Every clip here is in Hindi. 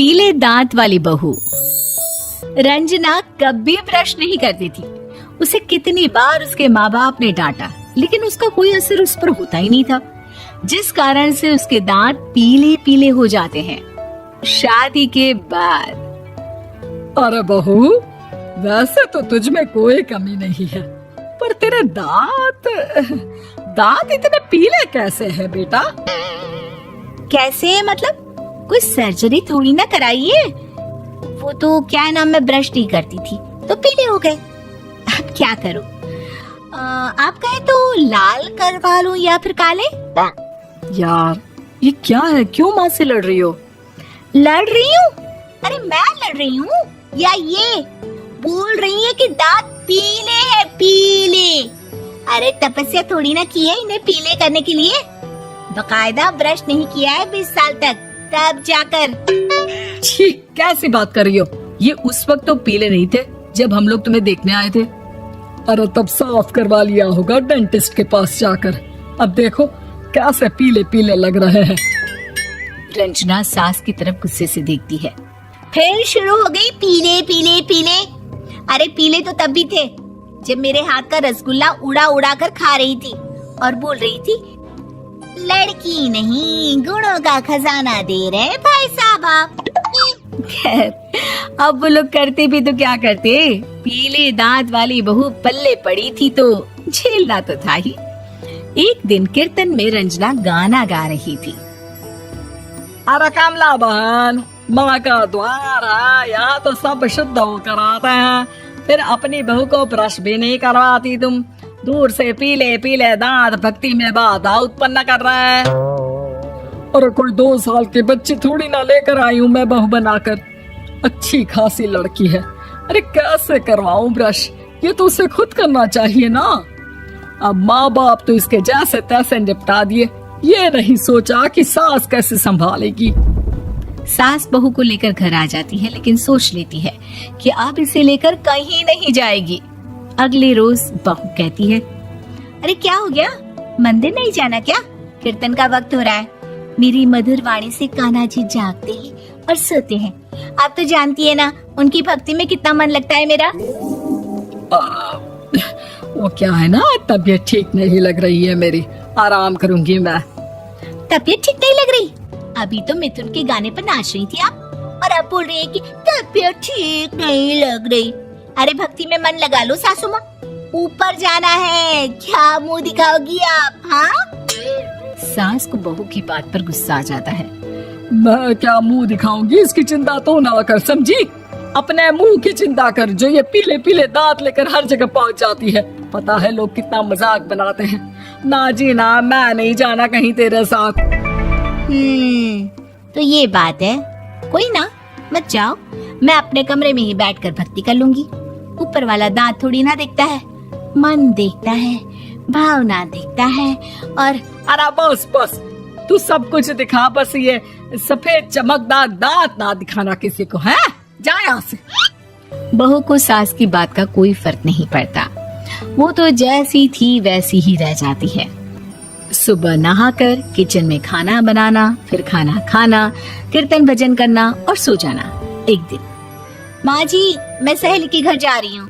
पीले दांत वाली बहू। रंजना कभी ब्रश नहीं करती थी। उसे कितनी बार उसके माँ बाप ने डांटा, लेकिन उसका कोई असर उस पर होता ही नहीं था, जिस कारण से उसके दांत पीले पीले हो जाते हैं। शादी के बाद अरे बहू, वैसे तो तुझ में कोई कमी नहीं है, पर तेरे दांत इतने पीले कैसे हैं बेटा? कैसे मतलब? कोई सर्जरी थोड़ी ना कराइए। वो तो क्या नाम, मैं ब्रश नहीं करती थी तो पीले हो गए। अब क्या करूं? आप कहे तो लाल करवा लूं या फिर काले? यार ये क्या है, क्यों माँ से लड़ रही हो? लड़ रही हूँ? अरे मैं लड़ रही हूँ या ये बोल रही है कि दांत पीले हैं, पीले। अरे तपस्या थोड़ी ना की है इन्हें पीले करने के लिए। बकायदा ब्रश नहीं किया है 20 साल तक, तब जाकर। छी, कैसी बात कर रही हो? ये उस वक्त तो पीले नहीं थे जब हम लोग तुम्हें देखने आए थे। अरे तब साफ करवा लिया होगा डेंटिस्ट के पास जाकर। अब देखो कैसे पीले पीले लग रहे हैं। रंजना सास की तरफ गुस्से से देखती है। फिर शुरू हो गई पीले पीले पीले। अरे पीले तो तब भी थे जब मेरे हाथ का रसगुल्ला उड़ा उड़ा कर खा रही थी और बोल रही थी, लड़की नहीं गुणों का खजाना दे रहे भाई साहब आप। खैर, अब वो लोग करते भी तो क्या करते, पीले दांत वाली बहू पल्ले पड़ी थी तो झेलना तो था ही। एक दिन कीर्तन में रंजना गाना गा रही थी। अरे कमला बहन, माँ का द्वार है, यहाँ तो सब शुद्ध होकर आते हैं, फिर अपनी बहू को ब्रश भी नहीं करवाती तुम। दूर से पीले पीले दांत भक्ति में बाधा उत्पन्न कर रहा है। और कोई 2 साल के बच्चे थोड़ी ना लेकर आई हूँ मैं बहू बनाकर। अच्छी खासी लड़की है, अरे कैसे करवाऊं ब्रश? ये तो उसे खुद करना चाहिए ना। अब माँ बाप तो इसके जैसे तैसे निपटा दिए, ये नहीं सोचा कि सास कैसे संभालेगी। सास बहू को लेकर घर आ जाती है, लेकिन सोच लेती है कि अब इसे लेकर कहीं नहीं जाएगी। अगले रोज बहू कहती है, अरे क्या हो गया, मंदिर नहीं जाना क्या? कीर्तन का वक्त हो रहा है। मेरी मधुर वाणी से कान्हा जी जागते हैं और सोते हैं। आप तो जानती है ना उनकी भक्ति में कितना मन लगता है मेरा। वो क्या है ना, तबीयत ठीक नहीं लग रही है मेरी, आराम करूंगी मैं। तबीयत ठीक नहीं लग रही? अभी तो मिथुन के गाने पर नाच रही थी आप, और अब बोल रही है कि तबीयत ठीक नहीं लग रही। अरे भक्ति में मन लगा लो सासू माँ, ऊपर जाना है, क्या मुंह दिखाओगी आप? हाँ? सास को बहू की बात पर गुस्सा आ जाता है। मैं क्या मुंह दिखाऊंगी, इसकी चिंता तो ना कर, समझी? अपने मुंह की चिंता कर, जो ये पीले पीले दांत लेकर हर जगह पहुंच जाती है। पता है लोग कितना मजाक बनाते हैं। ना जी ना, मैं नहीं जाना कहीं तेरे साथ। तो ये बात है, कोई ना, मत जाओ, मैं अपने कमरे में ही बैठकर भक्ति कर लूंगी। ऊपर वाला दांत थोड़ी ना देखता है, मन देखता है, भावना देखता है। और अरे बस बस, तू सब कुछ दिखा, बस ये सफेद चमकदार दांत ना दिखाना किसी को, है? जा यहाँ से। बहू को सास की बात का कोई फर्क नहीं पड़ता, वो तो जैसी थी वैसी ही रह जाती है। सुबह नहाकर किचन में खाना बनाना, फिर खाना खाना, कीर्तन भजन करना और सो जाना। एक दिन, माँ जी मैं सहेली के घर जा रही हूँ,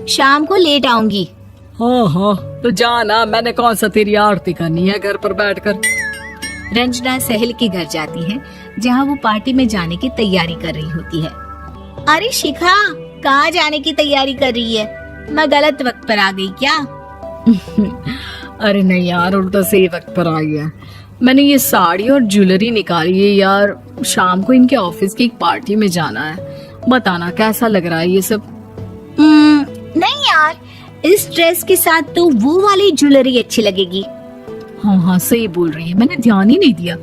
शाम को लेट आऊंगी। हाँ हाँ, तो जाना, मैंने कौन सा तेरी आरती करनी है घर पर बैठकर। रंजना सहेली के घर जाती है, जहाँ वो पार्टी में जाने की तैयारी कर रही होती है। अरे शिखा, कहाँ जाने की तैयारी कर रही है? मैं गलत वक्त पर आ गई क्या? अरे नहीं यार, उल्टा सही वक्त पर आई है। मैंने ये साड़ी और ज्वेलरी निकाली है यार, शाम को इनके ऑफिस की एक पार्टी में जाना है। बताना कैसा लग रहा है ये सब? नहीं यार, इस ड्रेस के साथ तो वो वाली ज्वेलरी अच्छी लगेगी। हाँ हाँ सही बोल रही है, मैंने ध्यान ही नहीं दिया।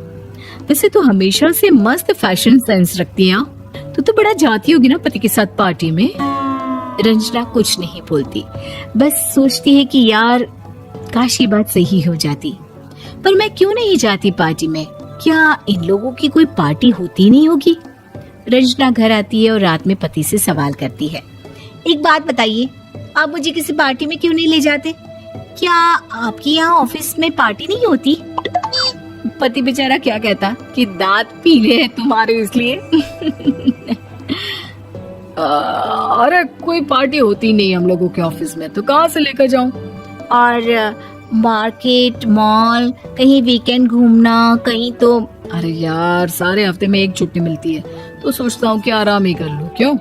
वैसे तो हमेशा से मस्त फैशन सेंस रखती है। तो बड़ा जाती होगी ना पति के साथ पार्टी में। रंजना कुछ नहीं बोलती, बस सोचती है कि यार काश ये बात सही हो जाती। पर मैं क्यों नहीं जाती पार्टी में? क्या इन लोगों की कोई पार्टी होती नहीं होगी? रंजना घर आती है और रात में पति से सवाल करती है, एक बात बताइए, आप मुझे किसी पार्टी में क्यों नहीं ले जाते? क्या आपकी यहाँ ऑफिस में पार्टी नहीं होती? पति बेचारा क्या कहता कि दांत पीले हैं तुम्हारे इसलिए। अरे कोई पार्टी होती नहीं हम लोगों के ऑफिस में, तो कहाँ से लेकर जाऊं? और मार्केट, मॉल, कहीं वीकेंड घूमना, कहीं तो। अरे यार, सारे हफ्ते में एक छुट्टी मिलती है, तो सोचता हूँ कि आराम ही कर लूं। क्यों?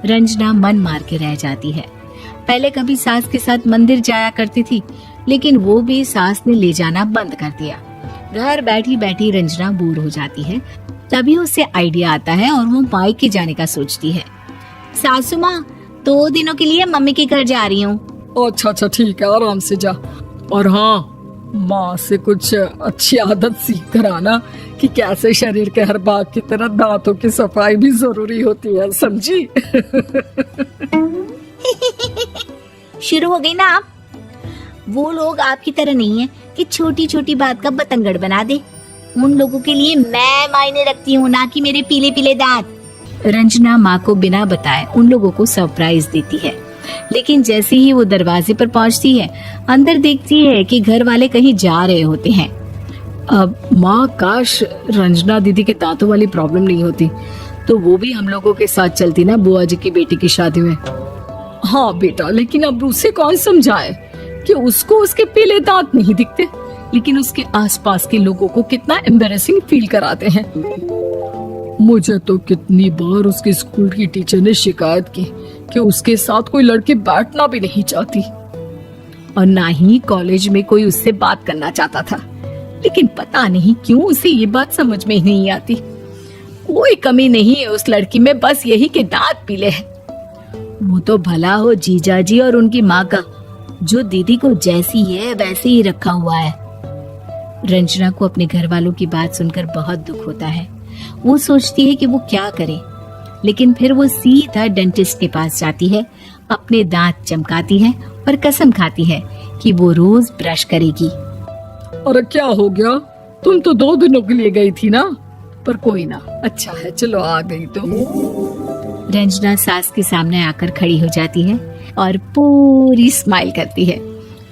रंजना मन मार के रह जाती है। पहले कभी सास के साथ मंदिर जाया करती थी, लेकिन वो भी सास ने ले जाना बंद कर दिया। घर बैठी बैठी रंजना बोर हो जाती है। तभी उसे आइडिया आता है और वो मायके जाने का सोचती है। सासू माँ, 2 दिनों के लिए मम्मी के घर जा रही हूँ। अच्छा ठीक है, आराम से जा। और हाँ, माँ से कुछ अच्छी आदत सीख कर आना कि कैसे शरीर के हर भाग की तरह दांतों की सफाई भी जरूरी होती है, समझी? शुरू हो गई ना आप। वो लोग आपकी तरह नहीं है कि छोटी छोटी बात का बतंगड़ बना दे। उन लोगों के लिए मैं मायने रखती हूँ, ना कि मेरे पीले पीले दांत। रंजना माँ को बिना बताए उन लोगों को सरप्राइज देती है, लेकिन जैसे ही वो दरवाजे पर पहुंचती है, अंदर देखती है कि घर वाले कहीं जा रहे होते हैं। अब माँ, काश रंजना दीदी के दांतों वाली प्रॉब्लम नहीं होती, तो वो भी हम लोगों के साथ चलती ना बुआ जी की बेटी की शादी में। हाँ बेटा, लेकिन अब उसे कौन समझाए कि उसको उसके पीले दांत नहीं दिखते, लेकिन उसके आसपास के लोगों को कितना एम्बैरेसिंग फील कराते हैं। मुझे तो कितनी बार उसके स्कूल की टीचर ने शिकायत की कि उसके साथ कोई लड़की बैठना भी नहीं चाहती, और ना ही कॉलेज में कोई उससे बात करना चाहता था। लेकिन पता नहीं क्यों उसे ये बात समझ में ही नहीं आती। कोई कमी नहीं है उस लड़की में, बस यही कि दांत पीले हैं। वो तो भला हो जीजा जी और उनकी माँ का, जो दीदी को जैसी है वैसे ही रखा हुआ है। रंजना को अपने घर वालों की बात सुनकर बहुत दुख होता है। वो सोचती है कि वो क्या करे, लेकिन फिर वो सीधा डेंटिस्ट के पास जाती है, अपने दांत चमकाती है और कसम खाती है कि वो रोज ब्रश करेगी। अरे क्या हो गया? तुम तो 2 दिनों के लिए गई थी ना। पर कोई ना, अच्छा है, चलो आ गई तो। रंजना सास के सामने आकर खड़ी हो जाती है और पूरी स्माइल करती है,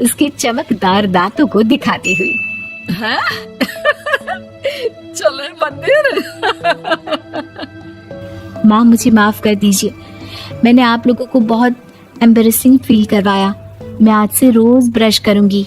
उसके चमकदार दांतों को दिखाती हुई। हैं? चले मंदिर। माँ, मुझे माफ कर दीजिए, मैंने आप लोगों को बहुत एम्बैरेसिंग फील करवाया। मैं आज से रोज ब्रश करूंगी।